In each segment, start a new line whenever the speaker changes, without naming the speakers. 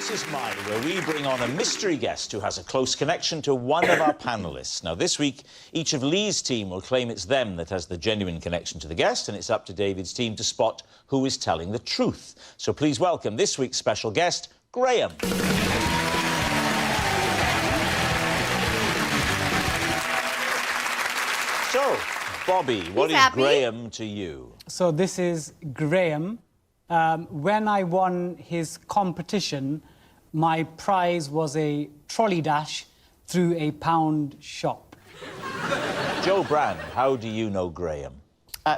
This is Mine, where we bring on a mystery guest who has a close connection to one of our panellists. Now, this week, each of Lee's team will claim it's them that has the genuine connection to the guest, and it's up to David's team to spot who is telling the truth. So please welcome this week's special guest, Graham. So, Bobby, what is Graham to you?
So this is Graham. When I won his competition, my prize was a trolley dash through a pound shop.
Joe Brand, how do you know Graham?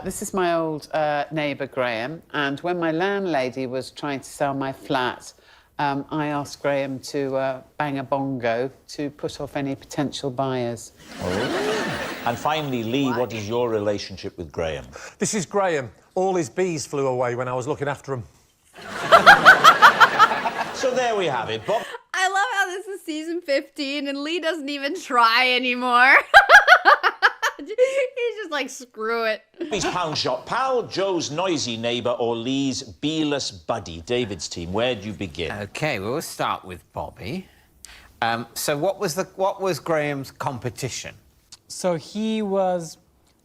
This is my old neighbour, Graham, and when my landlady was trying to sell my flat, I asked Graham to bang a bongo to put off any potential buyers.
Oh. And finally, Lee, what is your relationship with Graham?
This is Graham. All his bees flew away when I was looking after them.
So there we have it, Bob.
I love how this is season 15 and Lee doesn't even try anymore. He's just like, screw it.
Bobby's pound shop pal, Joe's noisy neighbour, or Lee's beeless buddy. David's team, where do you begin?
OK, we'll start with Bobby. So what was Graham's competition?
So he was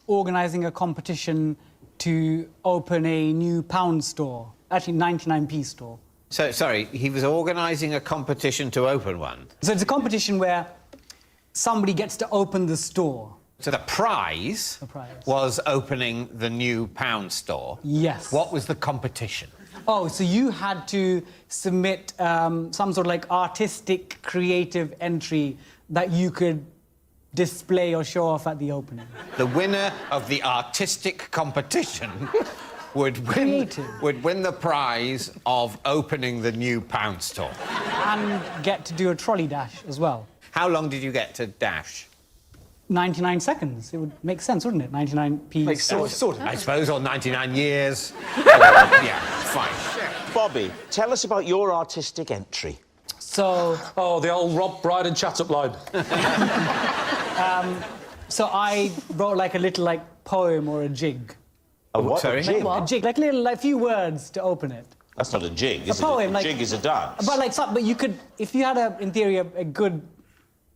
organising a competition to open a new pound store, actually 99p store.
So, sorry, he was organising a competition to open one?
So it's a competition where somebody gets to open the store.
So the prize was opening the new pound store?
Yes.
What was the competition?
Oh, so you had to submit some sort of like artistic, creative entry that you could display or show off at the opening.
The winner of the artistic competition would win the prize of opening the new pound store.
And get to do a trolley dash as well.
How long did you get to dash?
99 seconds. It would make sense, wouldn't it? 99p.
Makes sort of.
I suppose, or 99 years. Yeah, fine.
Sure.
Bobby, tell us about your artistic entry.
So...
Oh, the old Rob Brydon and chat-up line.
So I wrote like a little like poem or a jig.
A what?
Sorry?
A jig?
A jig, like a few words to open it.
That's not a jig, is
A poem,
it? A
like...
jig is a dance.
But you could, if you had in theory, a good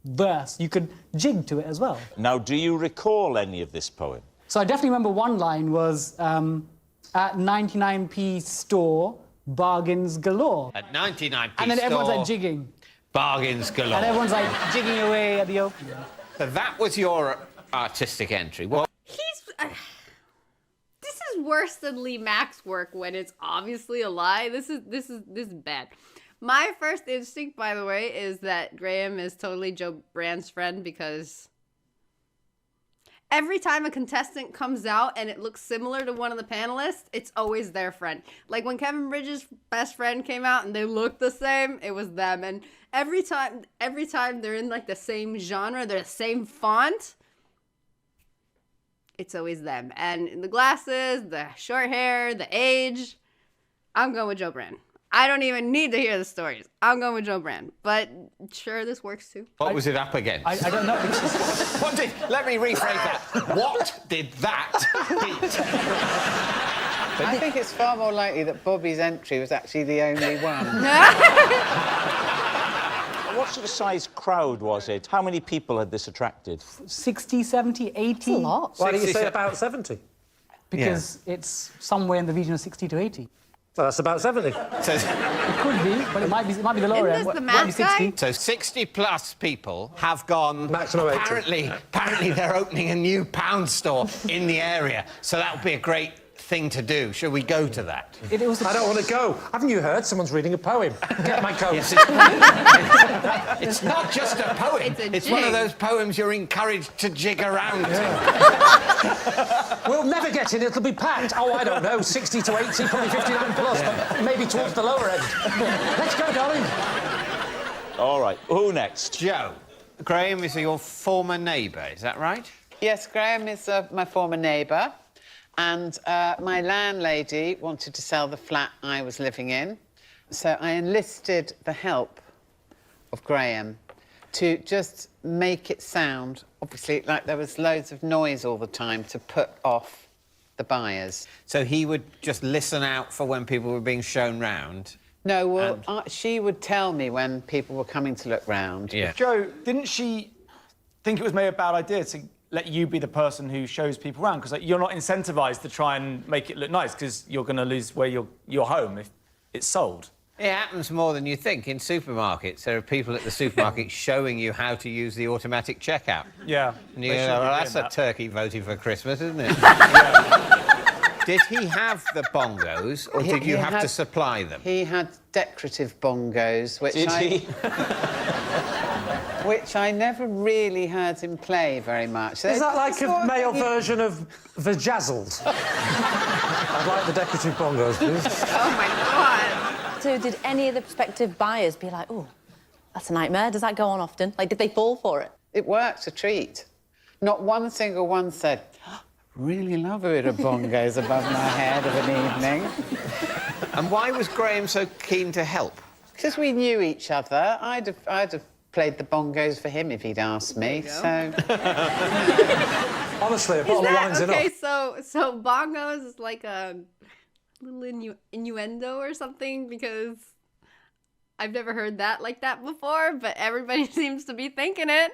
verse, you could jig to it as well.
Now, do you recall any of this poem?
So I definitely remember one line was, at 99p store, bargains galore.
At 99p
And then everyone's
store,
like jigging.
bargains galore.
And everyone's like jigging away at the opening.
So that was your artistic entry. Well,
He's... this is worse than Lee Mack's work when it's obviously a lie. This is bad. My first instinct, by the way, is that Graham is totally Joe Brand's friend because every time a contestant comes out and it looks similar to one of the panelists, it's always their friend. Like when Kevin Bridges' best friend came out and they looked the same, it was them. And every time they're in like the same genre, they're the same font, it's always them. And the glasses, the short hair, the age, I'm going with Joe Brand. I don't even need to hear the stories. I'm going with Joe Brand. But sure, this works too.
what was it up against?
I don't know.
Let me rephrase that. What did that beat?
I think it's far more likely that Bobby's entry was actually the only one.
What sort of size crowd was it? How many people had this attracted?
60, 70, 80? That's a lot.
Why don't you say about 70?
Because it's somewhere in the region of 60 to 80.
Well, that's about 70.
So,
It could be, but it might be the lower
Isn't
end.
this the
Might
math
be 60.
guy?
so 60-plus people have gone...
Maximum 80.
Apparently they're opening a new pound store in the area, so that would be a great thing to do. Shall we go to that?
It was
I don't want to go. Haven't you heard? Someone's reading a poem. Get my coat.
Yes, it's not just a poem.
It's a
one of
jig.
those poems you're encouraged to jig around to.
We'll never get in. It'll be packed. Oh, I don't know. 60 to 80, probably 59 plus, but maybe towards the lower end. Let's go, darling.
All right, who next?
Joe, Graham is your former neighbour, is that right?
Yes, Graham is my former neighbour, and my landlady wanted to sell the flat I was living in, so I enlisted the help of Graham to just make it sound, obviously, like there was loads of noise all the time to put off the buyers.
So he would just listen out for when people were being shown round
No, well, she would tell me when people were coming to look round.
Yeah.
Jo, didn't she think it was maybe a bad idea to let you be the person who shows people around? Because like, you're not incentivised to try and make it look nice because you're going to lose where your home if it's sold.
It happens more than you think in supermarkets. There are people at the supermarket showing you how to use the automatic checkout.
Yeah.
And you go, well, that's a turkey voting for Christmas, isn't it? Did he have the bongos, or did you have to supply them?
He had decorative bongos, which which I never really heard him play very much.
Is that like a male version of Vajazzled? I'd like the decorative bongos, please.
Oh, my God.
So did any of the prospective buyers be like, oh, that's a nightmare? Does that go on often? Like, did they fall for it?
It worked a treat. Not one single one said, really love a bit of bongos above my head of an evening.
And why was Graham so keen to help?
Because we knew each other. I'd have played the bongos for him if he'd asked me, so...
Honestly, a bottle of wine's enough.
Okay, so bongos is like a little innuendo or something, because I've never heard that like that before, but everybody seems to be thinking it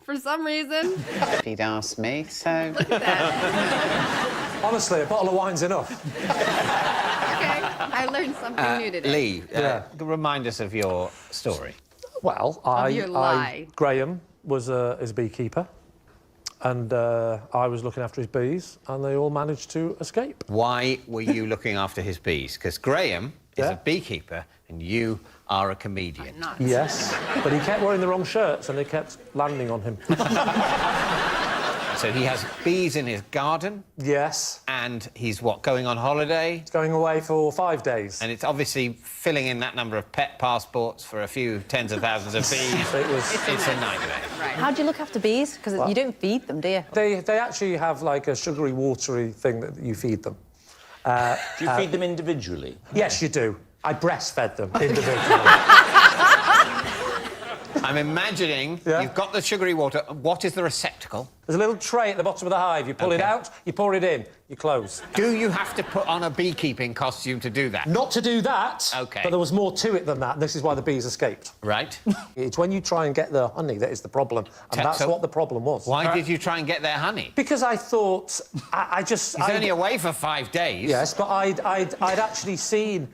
for some reason.
If he'd asked me, so...
Look at that.
Honestly, a bottle of wine's enough.
Okay, I learned something new today.
Lee, remind us of your story.
Well,
your lie.
Graham was is a beekeeper, and I was looking after his bees, and they all managed to escape.
Why were you looking after his bees? Because Graham is
Yeah.
a beekeeper, and you are a comedian.
I'm not.
Yes, but he kept wearing the wrong shirts, and they kept landing on him.
So he has bees in his garden,
Yes,
and he's, what, going on holiday?
he's going away for 5 days.
And it's obviously filling in that number of pet passports for a few tens of thousands of bees. It's a nightmare.
Right.
How do you look after bees? Because you don't feed them, do you?
They actually have, like, a sugary, watery thing that you feed them.
Do you feed them individually?
Yes, you do. I breastfed them individually.
I'm imagining
Yeah.
you've got the sugary water. What is the receptacle?
There's a little tray at the bottom of the hive. You pull it
Okay.
out, you pour it in, you close.
Do you have to put on a beekeeping costume to do that?
Not to do that,
OK.
but there was more to it than that, and this is why the bees escaped.
Right.
It's when you try and get the honey that is the problem, and that's
So
what the problem was.
Why did you try and get their honey?
Because I thought,
He's only away for 5 days.
Yes, but I'd actually seen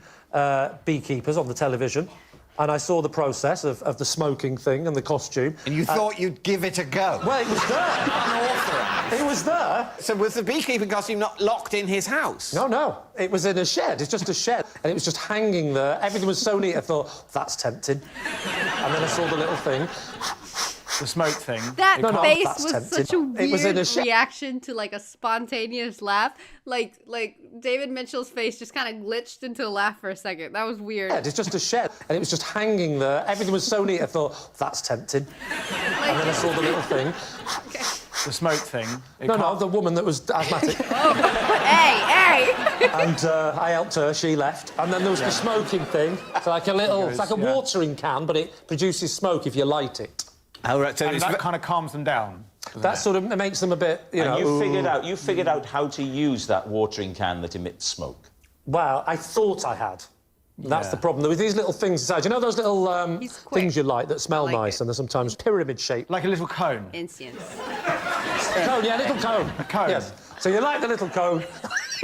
beekeepers on the television, and I saw the process of the smoking thing and the costume.
And you thought you'd give it a go?
Well, it was there.
Unauthorised.
It was there.
So was the beekeeping costume not locked in his house?
No, it was in a shed. It's just a shed, and it was just hanging there. Everything was so neat. I thought, that's tempting. And then I saw the little thing.
The smoke thing.
That
No,
face
that's
was
tempting.
such a
It was in
weird
a shed.
reaction to like a spontaneous laugh. Like David Mitchell's face just kind of glitched into a laugh for a second. That was weird.
It's just a shed, and it was just hanging there. Everything was so neat. I thought, that's tempting. And then I saw the little thing.
The smoke thing.
No, the woman that was asthmatic.
Hey!
And I helped her, she left. And then there was the smoking thing. It's like a little, it's like a watering can, but it produces smoke if you light it.
Oh, right. So
And that kind of calms them down.
That sort of makes them a bit, you know...
And you figured out how to use that watering can that emits smoke.
Well, I thought I had. That's the problem. There were these little things inside. You know those little things you light that smell nice and they're sometimes pyramid shaped?
Like a little cone.
Incense.
Cone, yeah, little cone.
A cone.
Yes. So you light the little cone.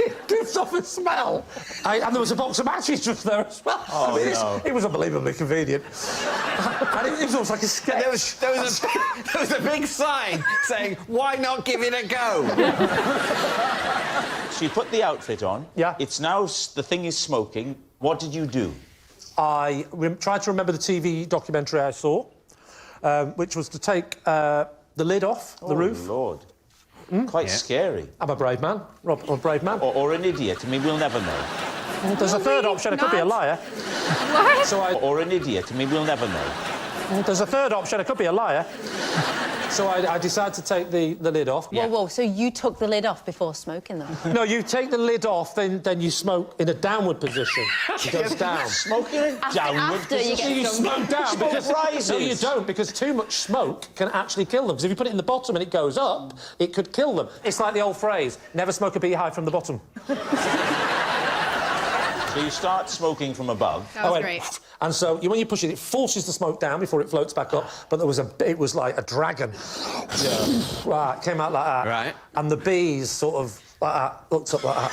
It gives off a smell. And there was a box of matches just there as well.
Oh, no.
It was unbelievably convenient. And it was almost like a sketch.
There was a big sign saying, why not give it a go?
So you put the outfit on.
Yeah.
It's now... The thing is smoking. What did you do?
I tried to remember the TV documentary I saw, which was to take the lid off the roof.
Oh, Lord. Quite scary.
I'm a brave man, Rob. I'm a brave man.
Or an idiot. I mean, we'll never know.
There's a third option. I could be a liar.
What?
So
Or an idiot. I mean, we'll never know.
There's a third option. I could be a liar. So I decided to take the lid off.
Whoa, so you took the lid off before smoking them?
No, you take the lid off, then you smoke in a downward position. It goes down.
Smoking in a downward
after you
position.
get
You smoke down
Smoke
because...
rises.
No, you don't, because too much smoke can actually kill them. Because if you put it in the bottom and it goes up, it could kill them. It's like the old phrase, never smoke a beehive from the bottom.
So So you start smoking from above.
That was great.
And so when you push it, it forces the smoke down before it floats back up. But it was like a dragon. Yeah. Right, it came out like that.
Right.
And the bees sort of like that, looked up like that.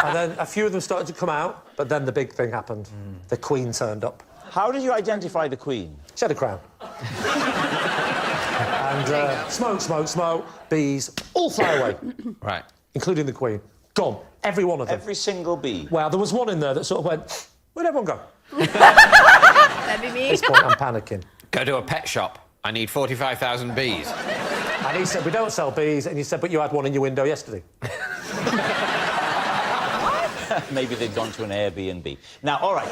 And then a few of them started to come out, but then the big thing happened. The Queen turned up.
How did you identify the Queen?
She had a crown. And smoke, smoke, smoke, bees, all fly away.
Right.
Including the Queen. Gone. Every one of them.
Every single bee?
Well, there was one in there that sort of went, where'd everyone go?
That'd be me.
At this point, I'm panicking.
Go to a pet shop. I need 45,000 bees.
And he said, we don't sell bees. And you said, but you had one in your window yesterday.
Maybe they'd gone to an Airbnb. Now, all right,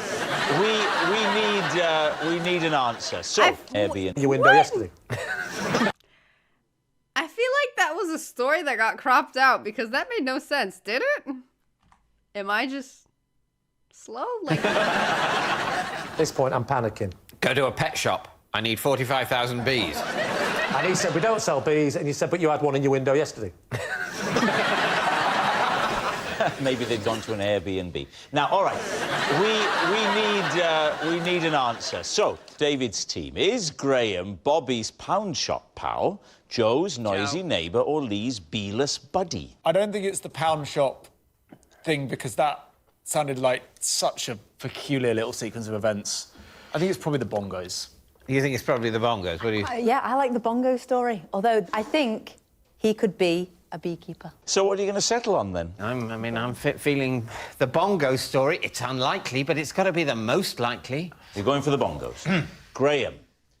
we need an answer. So, Airbnb.
In your window yesterday.
I feel like that was a story that got cropped out because that made no sense, did it? Am I just slow? Like...
At this point, I'm panicking.
Go to a pet shop. I need 45,000 bees.
And he said, we don't sell bees. And you said, but you had one in your window yesterday.
Maybe they'd gone to an Airbnb. Now, all right, we need an answer. So, David's team, is Graham Bobby's pound shop pal, Joe's noisy neighbour, or Lee's beeless buddy?
I don't think it's the pound shop thing because that sounded like such a peculiar little sequence of events. I think it's probably the bongos.
You think it's probably the bongos? What do you...
Yeah, I like the bongo story. Although I think he could be a beekeeper.
So what are you going to settle on, then?
I'm feeling the bongo story. It's unlikely, but it's got to be the most likely.
You're going for the bongos. Graham,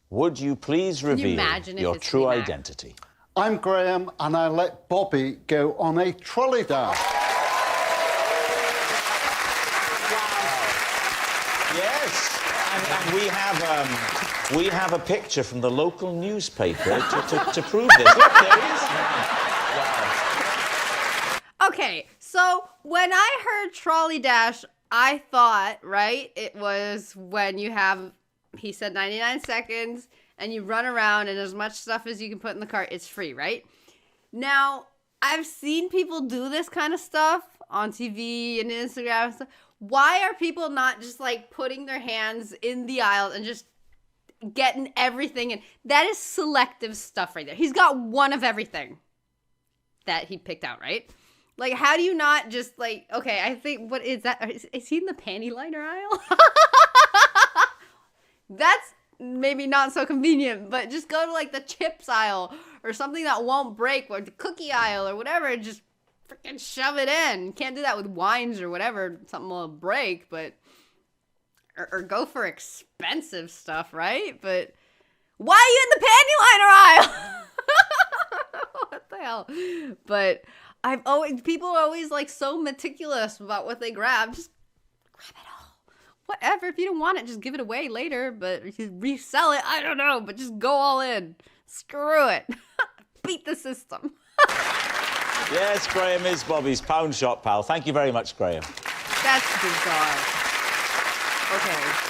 would you please reveal your true identity?
I'm Graham, and I let Bobby go on a trolley dash.
Yes, and we have a picture from the local newspaper to prove this. Look, there he is.
Okay, so when I heard trolley dash, I thought, right, it was when you have, he said 99 seconds, and you run around, and as much stuff as you can put in the cart, it's free, right? Now, I've seen people do this kind of stuff on TV and Instagram and stuff. Why are people not just, like, putting their hands in the aisle and just getting everything in? That is selective stuff right there. He's got one of everything that he picked out, right? Like, how do you not just, like, okay, I think, what is that? Is he in the panty liner aisle? That's maybe not so convenient, but just go to, like, the chips aisle or something that won't break, or the cookie aisle or whatever, and just freaking shove it in. You can't do that with wines or whatever, something will break, but... Or go for expensive stuff, right? But why are you in the panty liner aisle? What the hell? But... people are always, like, so meticulous about what they grab. Just grab it all. Whatever. If you don't want it, just give it away later. But if you resell it, I don't know. But just go all in. Screw it. Beat the system.
Yes, Graham is Bobby's pound shop pal. Thank you very much, Graham.
That's bizarre. Okay.